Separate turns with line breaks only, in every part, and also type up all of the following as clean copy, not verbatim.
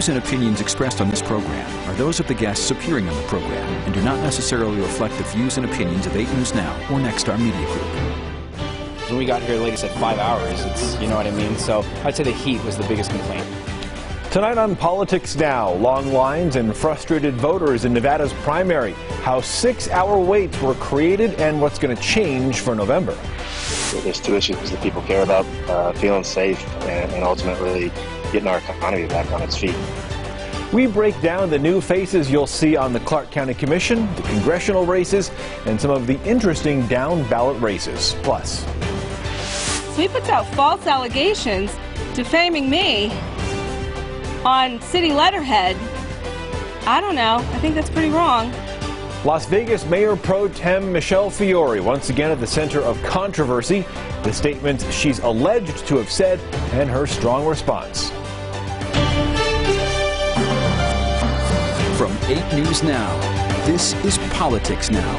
views and opinions expressed on this program are those of the guests appearing on the program and do not necessarily reflect the views and opinions of 8 News Now or Nexstar Media Group.
When we got here, like I said, 5 hours, it's, you know what I mean? So I'd say the heat was the biggest complaint.
Tonight on Politics Now, long lines and frustrated voters in Nevada's primary, how 6-hour waits were created and what's going to change for November.
There's 2 issues that people care about, feeling safe and ultimately getting our economy back on its feet.
We break down the new faces you'll see on the Clark County Commission, the congressional races, and some of the interesting down-ballot races. Plus,
so he puts out false allegations defaming me on city letterhead. I don't know. I think that's pretty wrong.
Las Vegas Mayor Pro Tem Michelle Fiore once again at the center of controversy. The statements she's alleged to have said and her strong response.
From 8 News Now, this is Politics Now.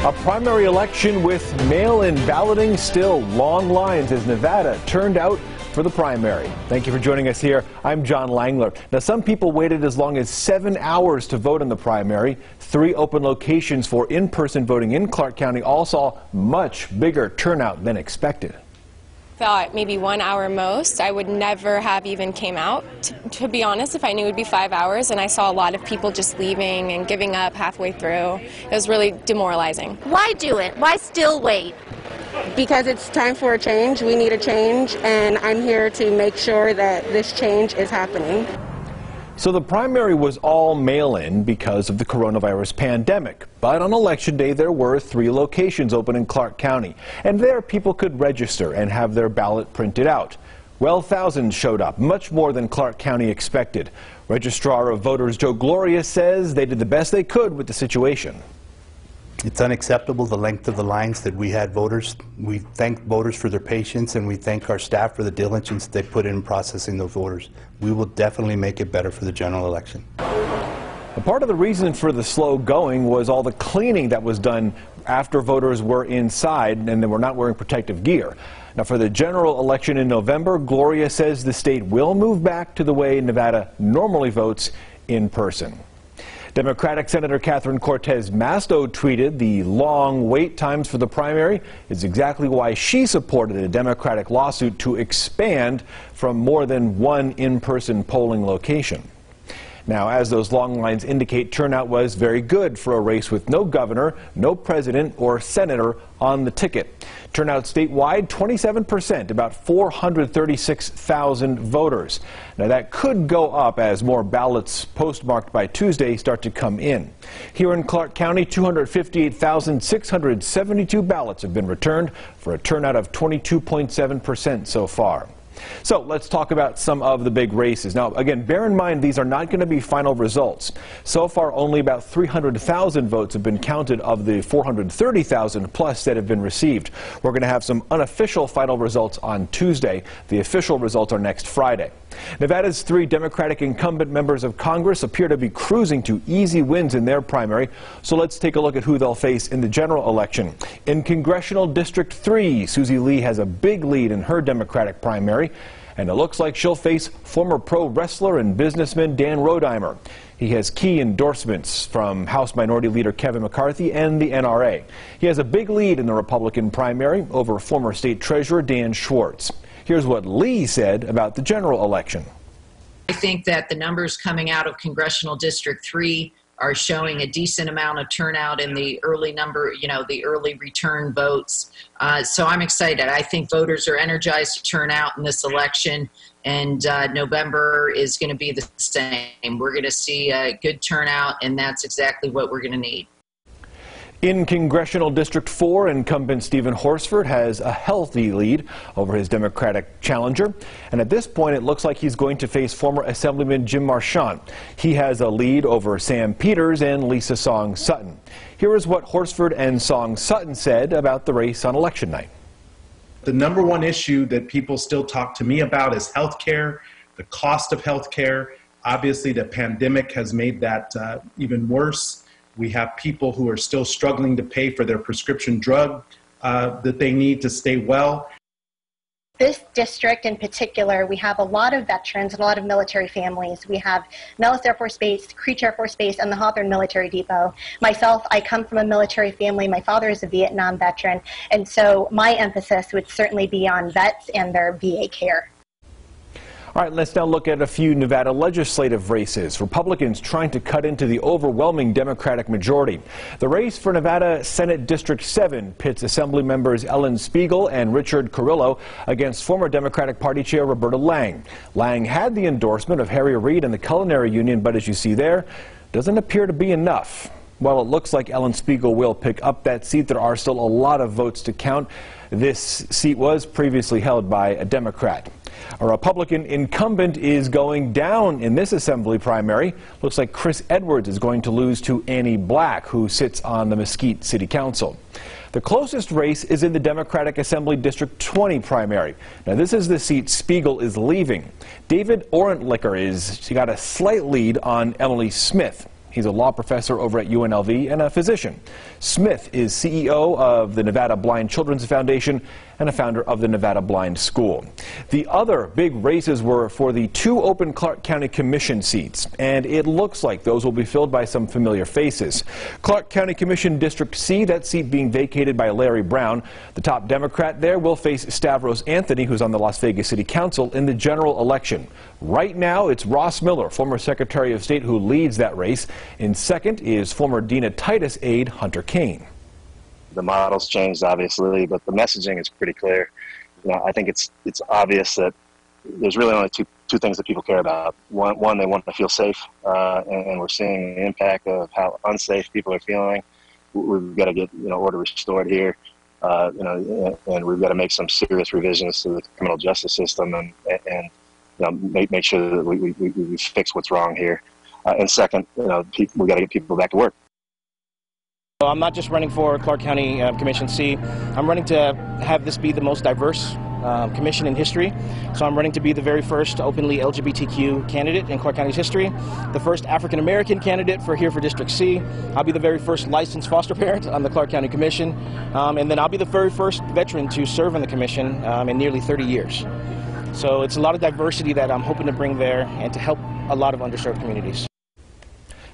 A primary election with mail-in balloting, still long lines as Nevada turned out for the primary. Thank you for joining us here. I'm John Langler. Now, some people waited as long as 7 hours to vote in the primary. 3 open locations for in-person voting in Clark County all saw much bigger turnout than expected.
Thought maybe 1 hour most. I would never have even came out, to be honest, if I knew it would be 5 hours, and I saw a lot of people just leaving and giving up halfway through. It was really demoralizing.
Why do it? Why still wait?
Because it's time for a change. We need a change, and I'm here to make sure that this change is happening.
So the primary was all mail-in because of the coronavirus pandemic. But on Election Day, there were 3 locations open in Clark County. And there, people could register and have their ballot printed out. Well, thousands showed up, much more than Clark County expected. Registrar of Voters Joe Gloria says they did the best they could with the situation.
It's unacceptable, the length of the lines that we had voters. We thank voters for their patience, and we thank our staff for the diligence they put in processing those voters. We will definitely make it better for the general election.
A part of the reason for the slow going was all the cleaning that was done after voters were inside and they were not wearing protective gear. Now, for the general election in November, Gloria says the state will move back to the way Nevada normally votes in person. Democratic Senator Catherine Cortez Masto tweeted the long wait times for the primary is exactly why she supported a Democratic lawsuit to expand from more than 1 in-person polling location. Now, as those long lines indicate, turnout was very good for a race with no governor, no president or senator on the ticket. Turnout statewide, 27%, about 436,000 voters. Now, that could go up as more ballots postmarked by Tuesday start to come in. Here in Clark County, 258,672 ballots have been returned for a turnout of 22.7% so far. So let's talk about some of the big races. Now, again, bear in mind these are not going to be final results. So far, only about 300,000 votes have been counted of the 430,000 plus that have been received. We're going to have some unofficial final results on Tuesday. The official results are next Friday. Nevada's 3 Democratic incumbent members of Congress appear to be cruising to easy wins in their primary. So let's take a look at who they'll face in the general election. In Congressional District 3, Susie Lee has a big lead in her Democratic primary. And it looks like she'll face former pro wrestler and businessman Dan Rodheimer. He has key endorsements from House Minority Leader Kevin McCarthy and the NRA. He has a big lead in the Republican primary over former State Treasurer Dan Schwartz. Here's what Lee said about the general election.
I think that the numbers coming out of Congressional District 3 are showing a decent amount of turnout in the early number, the early return votes. So I'm excited. I think voters are energized to turn out in this election, and November is going to be the same. We're going to see a good turnout, and that's exactly what we're going to need.
In Congressional District 4, incumbent Stephen Horsford has a healthy lead over his Democratic challenger. And at this point, it looks like he's going to face former Assemblyman Jim Marchant. He has a lead over Sam Peters and Lisa Song Sutton. Here is what Horsford and Song Sutton said about the race on election night.
The number one issue that people still talk to me about is health care, the cost of health care. Obviously, the pandemic has made that even worse. We have people who are still struggling to pay for their prescription drug that they need to stay well.
this district in particular, we have a lot of veterans and a lot of military families. We have Nellis Air Force Base, Creech Air Force Base, and the Hawthorne Military Depot. Myself, I come from a military family. My father is a Vietnam veteran, and so my emphasis would certainly be on vets and their VA care.
All right, let's now look at a few Nevada legislative races. Republicans trying to cut into the overwhelming Democratic majority. The race for Nevada Senate District 7 pits Assembly members Ellen Spiegel and Richard Carrillo against former Democratic Party Chair Roberta Lang. Lang had the endorsement of Harry Reid and the Culinary Union, but as you see there, doesn't appear to be enough. While it looks like Ellen Spiegel will pick up that seat, there are still a lot of votes to count. This seat was previously held by a Democrat. A Republican incumbent is going down in this Assembly primary. Looks like Chris Edwards is going to lose to Annie Black, who sits on the Mesquite City Council. The closest race is in the Democratic Assembly District 20 primary. Now, this is the seat Spiegel is leaving. David Orentlicker she got a slight lead on Emily Smith. He's a law professor over at UNLV and a physician. Smith is CEO of the Nevada Blind Children's Foundation and a founder of the Nevada Blind School. The other big races were for the 2 open Clark County Commission seats, and it looks like those will be filled by some familiar faces. Clark County Commission District C, that seat being vacated by Larry Brown. The top Democrat there will face Stavros Anthony, who's on the Las Vegas City Council, in the general election. Right now, it's Ross Miller, former Secretary of State, who leads that race. In second is former Dina Titus aide Hunter Kane.
The model's changed, obviously, but the messaging is pretty clear. You know, I think it's obvious that there's really only two things that people care about. One, they want to feel safe, and we're seeing the impact of how unsafe people are feeling. We've got to get order restored here, and we've got to make some serious revisions to the criminal justice system, and make sure that we fix what's wrong here. And second, we've got to get people back to work.
I'm not just running for Clark County Commission C. I'm running to have this be the most diverse commission in history. So I'm running to be the very first openly LGBTQ candidate in Clark County's history, the first African American candidate for District C. I'll be the very first licensed foster parent on the Clark County Commission, and then I'll be the very first veteran to serve on the commission in nearly 30 years. So it's a lot of diversity that I'm hoping to bring there and to help a lot of underserved communities.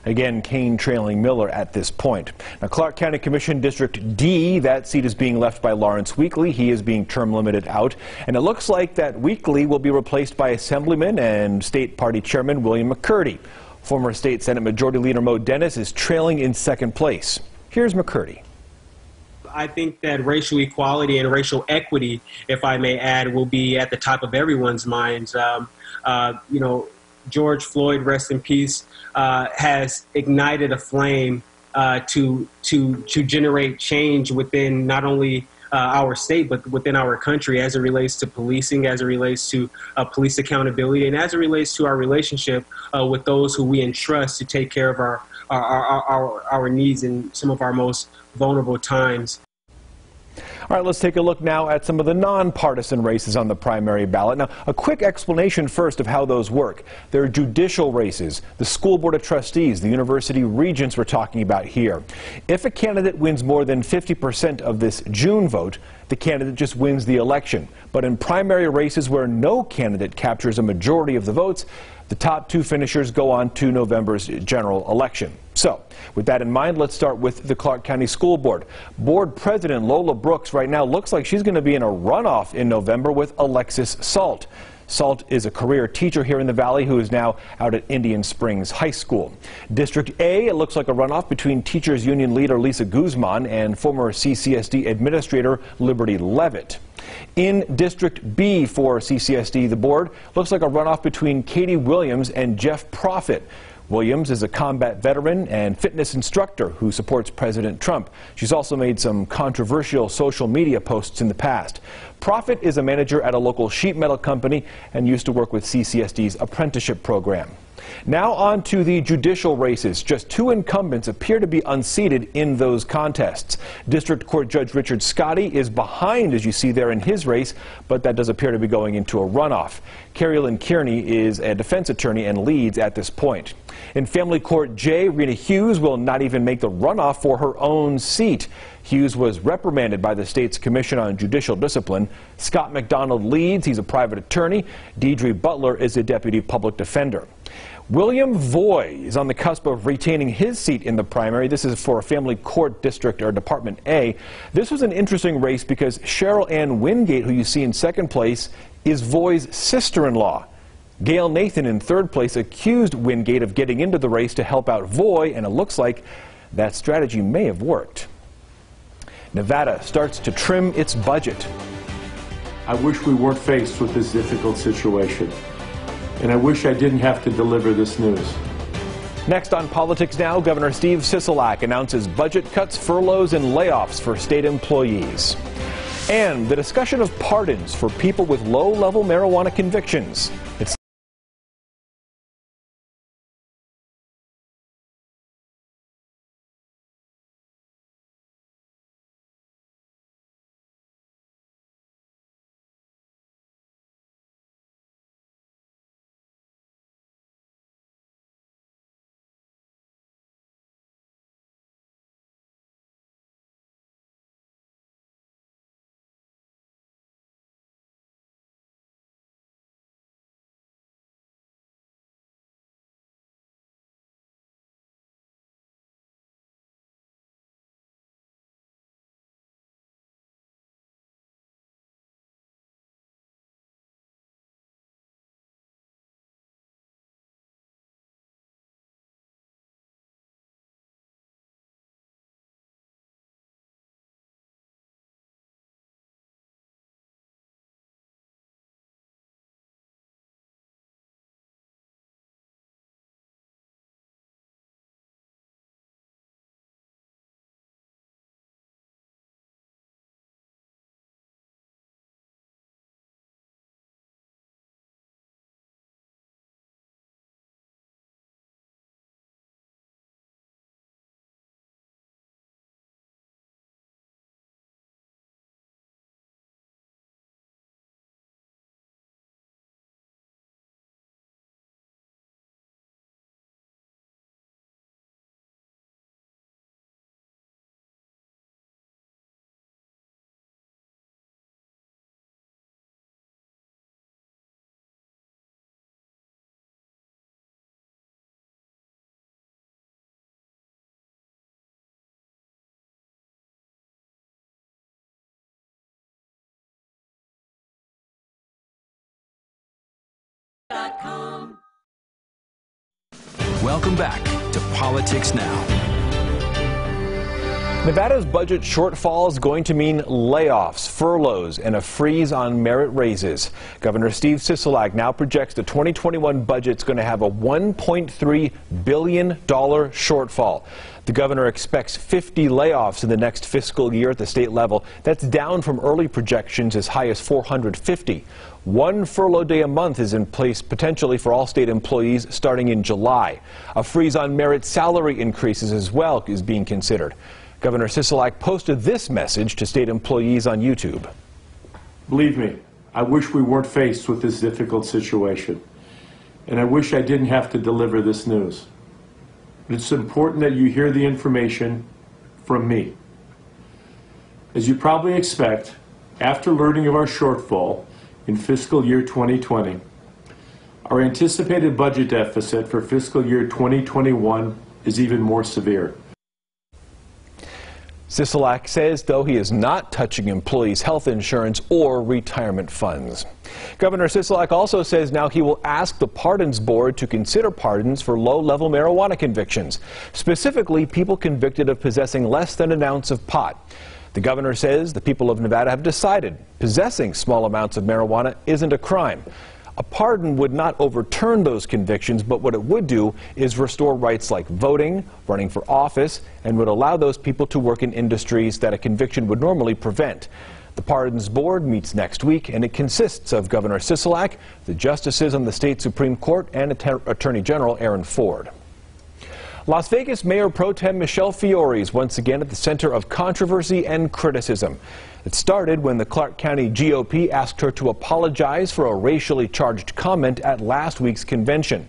Again, Kane trailing Miller at this point. Now, Clark County Commission District D, that seat is being left by Lawrence Weakley. He is being term limited out. And it looks like that Weakley will be replaced by Assemblyman and State Party Chairman William McCurdy. Former State Senate Majority Leader Mo Dennis is trailing in second place. Here's McCurdy.
I think that racial equality and racial equity, if I may add, will be at the top of everyone's minds. George Floyd, rest in peace, has ignited a flame to generate change within not only our state, but within our country, as it relates to policing, as it relates to police accountability, and as it relates to our relationship with those who we entrust to take care of our needs in some of our most vulnerable times.
All right, let's take a look now at some of the nonpartisan races on the primary ballot. Now, a quick explanation first of how those work. There are judicial races, the school board of trustees, the university regents we're talking about here. If a candidate wins more than 50% of this June vote, the candidate just wins the election. But in primary races where no candidate captures a majority of the votes, the top 2 finishers go on to November's general election. So, with that in mind, let's start with the Clark County School Board. Board President Lola Brooks right now looks like she's going to be in a runoff in November with Alexis Salt. Salt is a career teacher here in the Valley who is now out at Indian Springs High School. District A, it looks like a runoff between Teachers Union leader Lisa Guzman and former CCSD Administrator Liberty Levitt. In District B for CCSD, the board looks like a runoff between Katie Williams and Jeff Proffitt. Williams is a combat veteran and fitness instructor who supports President Trump. She's also made some controversial social media posts in the past. Proffitt is a manager at a local sheet metal company and used to work with CCSD's apprenticeship program. Now on to the judicial races. Just 2 incumbents appear to be unseated in those contests. District Court Judge Richard Scotti is behind, as you see there, in his race, but that does appear to be going into a runoff. Carrie Lynn Kearney is a defense attorney and leads at this point. In Family Court J, Rena Hughes will not even make the runoff for her own seat. Hughes was reprimanded by the state's Commission on Judicial Discipline. Scott McDonald leads. He's a private attorney. Deidre Butler is a deputy public defender. William Voy is on the cusp of retaining his seat in the primary. This is for Family Court District or Department A. This was an interesting race because Cheryl Ann Wingate, who you see in second place, is Voy's sister-in-law. Gail Nathan in third place accused Wingate of getting into the race to help out Voy, and it looks like that strategy may have worked. Nevada starts to trim its budget.
I wish we weren't faced with this difficult situation. And I wish I didn't have to deliver this news.
Next on Politics Now, Governor Steve Sisolak announces budget cuts, furloughs, and layoffs for state employees. And the discussion of pardons for people with low-level marijuana convictions. It's
Welcome back to Politics Now.
Nevada's budget shortfall is going to mean layoffs, furloughs, and a freeze on merit raises. Governor Steve Sisolak now projects the 2021 budget is going to have a $1.3 billion shortfall. The governor expects 50 layoffs in the next fiscal year at the state level. That's down from early projections as high as 450. 1 furlough day a month is in place potentially for all state employees starting in July. A freeze on merit salary increases as well is being considered. Governor Sisolak posted this message to state employees on YouTube.
Believe me, I wish we weren't faced with this difficult situation. And I wish I didn't have to deliver this news. But it's important that you hear the information from me. As you probably expect, after learning of our shortfall in fiscal year 2020, our anticipated budget deficit for fiscal year 2021 is even more severe.
Sisolak says, though, he is not touching employees' health insurance or retirement funds. Governor Sisolak also says now he will ask the Pardons Board to consider pardons for low-level marijuana convictions, specifically people convicted of possessing less than an ounce of pot. The governor says the people of Nevada have decided possessing small amounts of marijuana isn't a crime. A pardon would not overturn those convictions, but what it would do is restore rights like voting, running for office, and would allow those people to work in industries that a conviction would normally prevent. The Pardons Board meets next week, and it consists of Governor Sisolak, the justices on the state Supreme Court, and Attorney General Aaron Ford. Las Vegas Mayor Pro Tem Michelle Fiore is once again at the center of controversy and criticism. It started when the Clark County GOP asked her to apologize for a racially charged comment at last week's convention.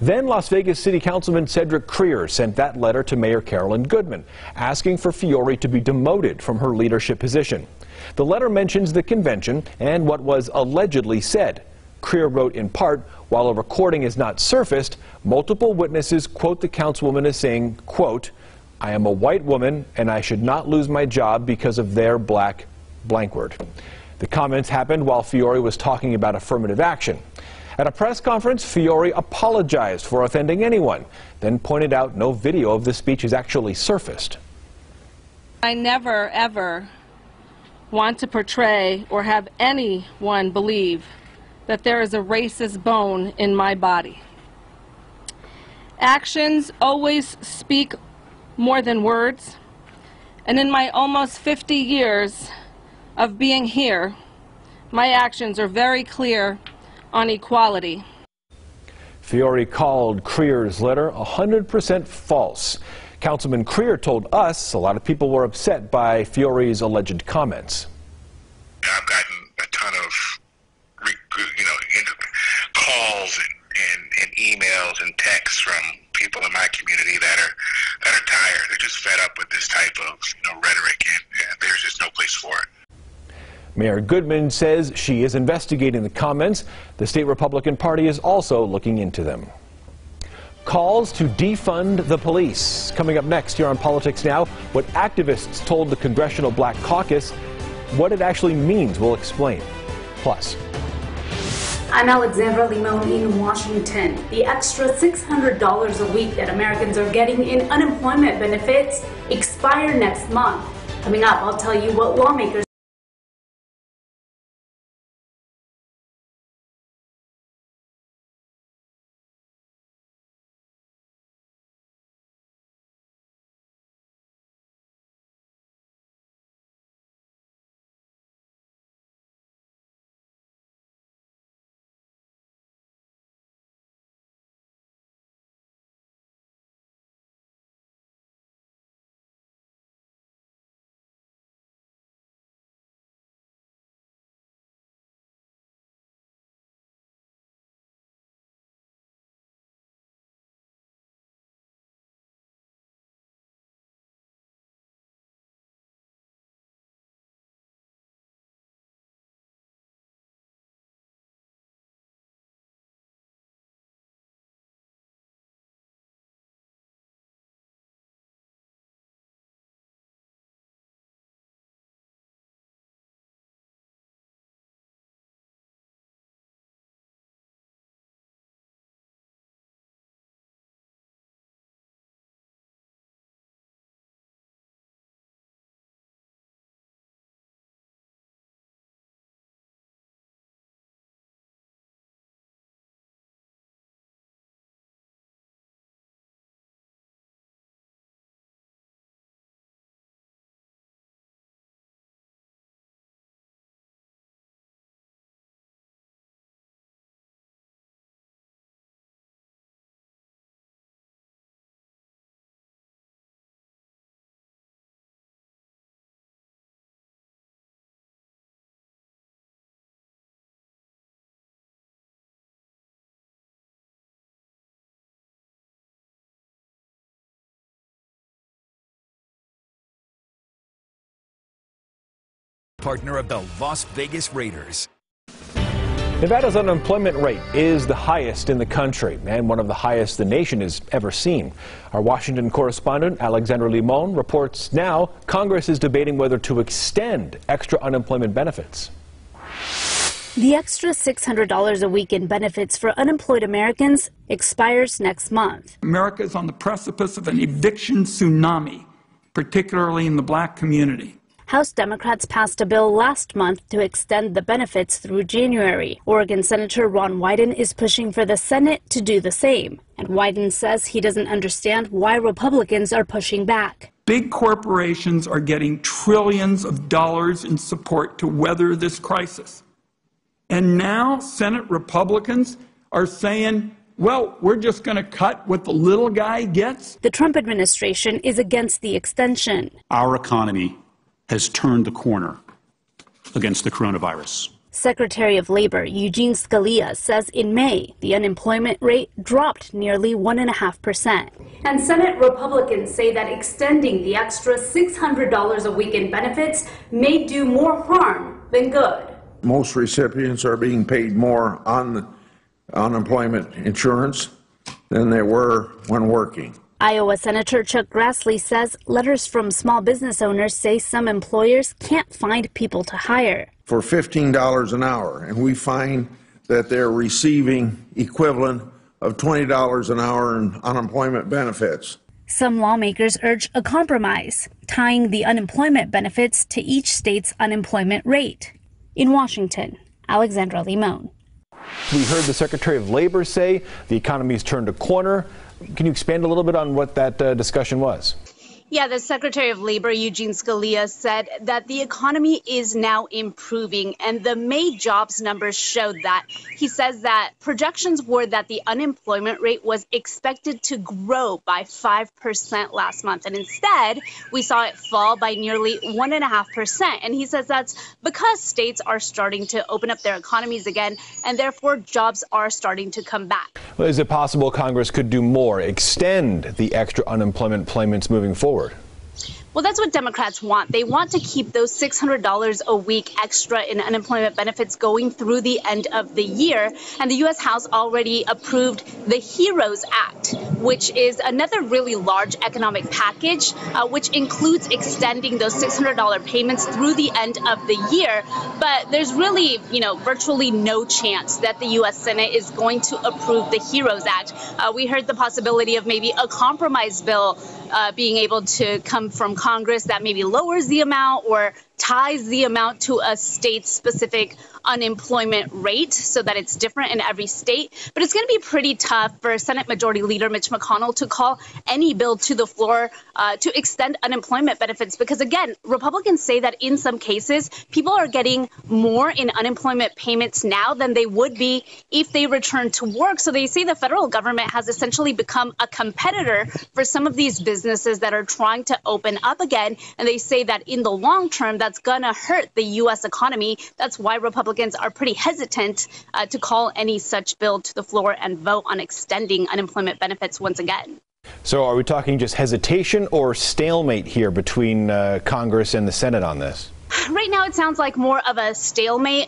Then Las Vegas City Councilman Cedric Creer sent that letter to Mayor Carolyn Goodman, asking for Fiore to be demoted from her leadership position. The letter mentions the convention and what was allegedly said. Creer wrote in part, while a recording is not surfaced, multiple witnesses quote the councilwoman as saying, quote, "I am a white woman and I should not lose my job because of their black blank word." The comments happened while Fiore was talking about affirmative action. At a press conference, Fiore apologized for offending anyone, then pointed out no video of the speech has actually surfaced.
I never, ever want to portray or have anyone believe that there is a racist bone in my body. Actions always speak more than words, and in my almost 50 years of being here, my actions are very clear on equality.
Fiore called Creer's letter 100% false. Councilman Creer told us a lot of people were upset by Fiore's alleged comments.
I've gotten a ton of calls and emails and texts from people in my community that are tired. They're just fed up with this type of rhetoric, and there's just no place for it.
Mayor Goodman says she is investigating the comments. The state Republican Party is also looking into them. Calls to defund the police. Coming up next here on Politics Now, what activists told the Congressional Black Caucus, what it actually means, we'll explain. Plus,
I'm Alexandra Limon in Washington. The extra $600 a week that Americans are getting in unemployment benefits expire next month. Coming up, I'll tell you what lawmakers
partner of the Las Vegas Raiders.
Nevada's unemployment rate is the highest in the country and one of the highest the nation has ever seen. Our Washington correspondent, Alexandra Limon, reports now Congress is debating whether to extend extra unemployment benefits.
The extra $600 a week in benefits for unemployed Americans expires next month.
America is on the precipice of an eviction tsunami, particularly in the black community.
House Democrats passed a bill last month to extend the benefits through January. Oregon Senator Ron Wyden is pushing for the Senate to do the same. And Wyden says he doesn't understand why Republicans are pushing back.
Big corporations are getting trillions of dollars in support to weather this crisis. And now Senate Republicans are saying, well, we're just going to cut what the little guy gets.
The Trump administration is against the extension.
Our economy has turned the corner against the coronavirus.
Secretary of Labor Eugene Scalia says in May, the unemployment rate dropped nearly 1.5%. And Senate Republicans say that extending the extra $600 a week in benefits may do more harm than good.
Most recipients are being paid more on unemployment insurance than they were when working.
Iowa Senator Chuck Grassley says letters from small business owners say some employers can't find people to hire.
For $15 an hour, and we find that they're receiving equivalent of $20 an hour in unemployment benefits.
Some lawmakers urge a compromise, tying the unemployment benefits to each state's unemployment rate. In Washington, Alexandra Limon.
We heard the Secretary of Labor say the economy's turned a corner. Can you expand a little bit on what that discussion was?
Yeah, the Secretary of Labor, Eugene Scalia, said that the economy is now improving, and the May jobs numbers showed that. He says that projections were that the unemployment rate was expected to grow by 5% last month, and instead we saw it fall by nearly 1.5%. And he says that's because states are starting to open up their economies again, and therefore jobs are starting to come back.
Well, is it possible Congress could do more, extend the extra unemployment payments moving forward?
Well, that's what Democrats want. They want to keep those $600 a week extra in unemployment benefits going through the end of the year. And the U.S. House already approved the HEROES Act, which is another really large economic package, which includes extending those $600 payments through the end of the year. But there's really, virtually no chance that the U.S. Senate is going to approve the HEROES Act. We heard the possibility of maybe a compromise bill being able to come from Congress that maybe lowers the amount or ties the amount to a state-specific unemployment rate so that it's different in every state. But it's going to be pretty tough for Senate Majority Leader Mitch McConnell to call any bill to the floor to extend unemployment benefits because, again, Republicans say that in some cases, people are getting more in unemployment payments now than they would be if they return to work. So they say the federal government has essentially become a competitor for some of these businesses that are trying to open up again. And they say that in the long term, that's going to hurt the U.S. economy. That's why Republicans are pretty hesitant to call any such bill to the floor and vote on extending unemployment benefits once again.
So are we talking just hesitation or stalemate here between Congress and the Senate on this?
Right now, it sounds like more of a stalemate.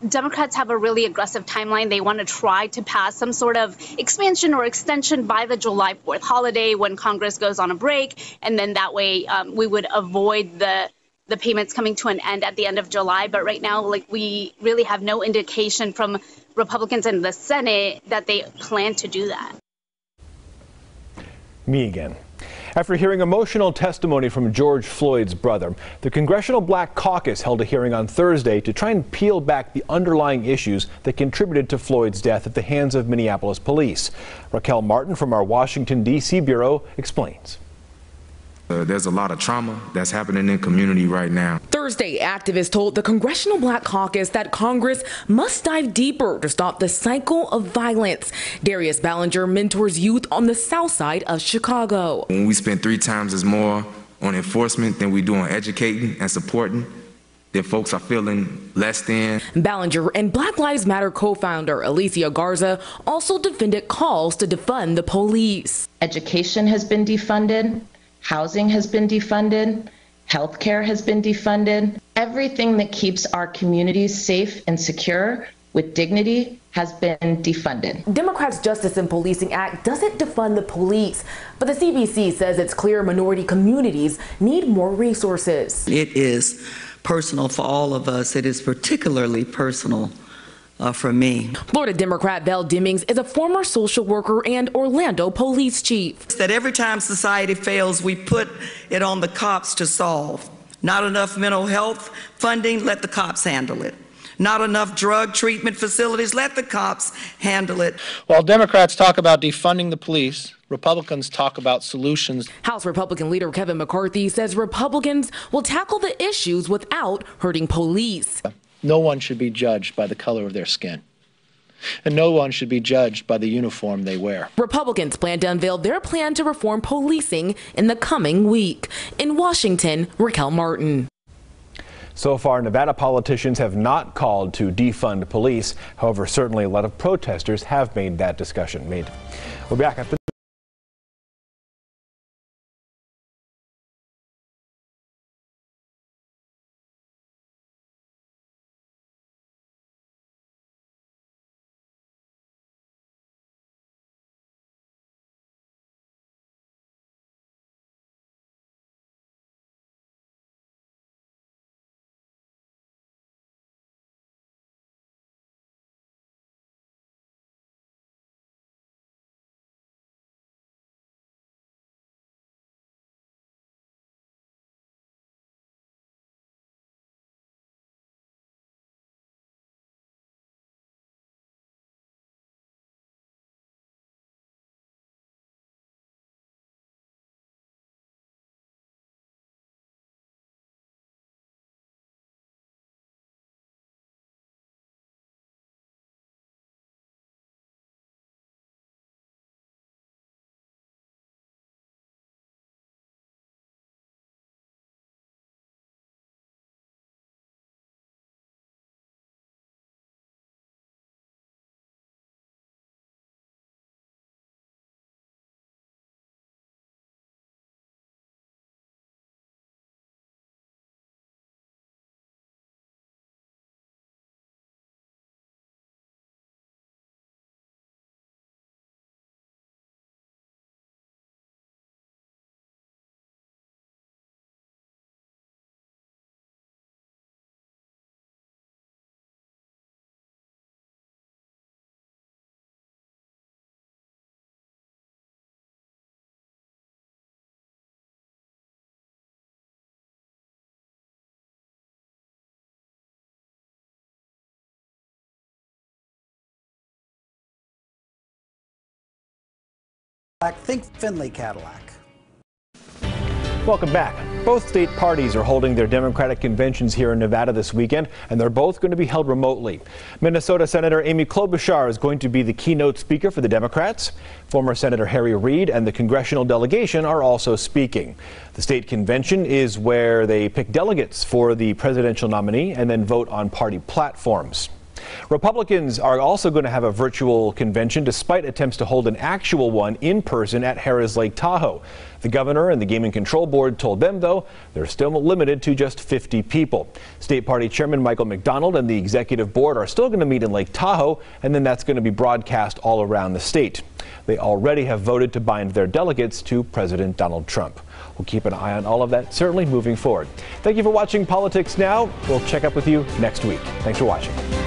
Democrats have a really aggressive timeline. They want to try to pass some sort of expansion or extension by the July 4th holiday when Congress goes on a break. And then that way we would avoid the payments coming to an end at the end of July. But right now, we really have no indication from Republicans in the Senate that they plan to do that.
Me again. After hearing emotional testimony from George Floyd's brother, the Congressional Black Caucus held a hearing on Thursday to try and peel back the underlying issues that contributed to Floyd's death at the hands of Minneapolis police. Raquel Martin from our Washington, D.C. bureau explains.
There's a lot of trauma that's happening in the community right now.
Thursday, activists told the Congressional Black Caucus that Congress must dive deeper to stop the cycle of violence. Darius Ballinger mentors youth on the south side of Chicago.
When we spend 3 times as more on enforcement than we do on educating and supporting, then folks are feeling less than.
Ballinger and Black Lives Matter co-founder Alicia Garza also defended calls to defund the police.
Education has been defunded. Housing has been defunded, healthcare has been defunded. Everything that keeps our communities safe and secure with dignity has been defunded.
Democrats' Justice and Policing Act doesn't defund the police, but the CBC says it's clear minority communities need more resources.
It is personal for all of us. It is particularly personal for me.
Florida Democrat Val Demings is a former social worker and Orlando police chief.
That every time society fails, we put it on the cops to solve. Not enough mental health funding, let the cops handle it. not enough drug treatment facilities. Let the cops handle it.
While Democrats talk about defunding the police, Republicans talk about solutions.
House Republican leader Kevin McCarthy says Republicans will tackle the issues without hurting police.
No one should be judged by the color of their skin. And no one should be judged by the uniform they wear.
Republicans plan to unveil their plan to reform policing in the coming week. In Washington, Raquel Martin.
So far, Nevada politicians have not called to defund police. However, certainly a lot of protesters have made that discussion. We're back after
Think Finley Cadillac.
Welcome back. Both state parties are holding their Democratic conventions here in Nevada this weekend, and they're both going to be held remotely. Minnesota Senator Amy Klobuchar is going to be the keynote speaker for the Democrats. Former Senator Harry Reid and the congressional delegation are also speaking. The state convention is where they pick delegates for the presidential nominee and then vote on party platforms. Republicans are also going to have a virtual convention despite attempts to hold an actual one in person at Harrah's Lake Tahoe. The governor and the Gaming Control Board told them, though, they're still limited to just 50 people. State Party Chairman Michael McDonald and the executive board are still going to meet in Lake Tahoe, and then that's going to be broadcast all around the state. They already have voted to bind their delegates to President Donald Trump. We'll keep an eye on all of that, certainly moving forward. Thank you for watching Politics Now. We'll check up with you next week. Thanks for watching.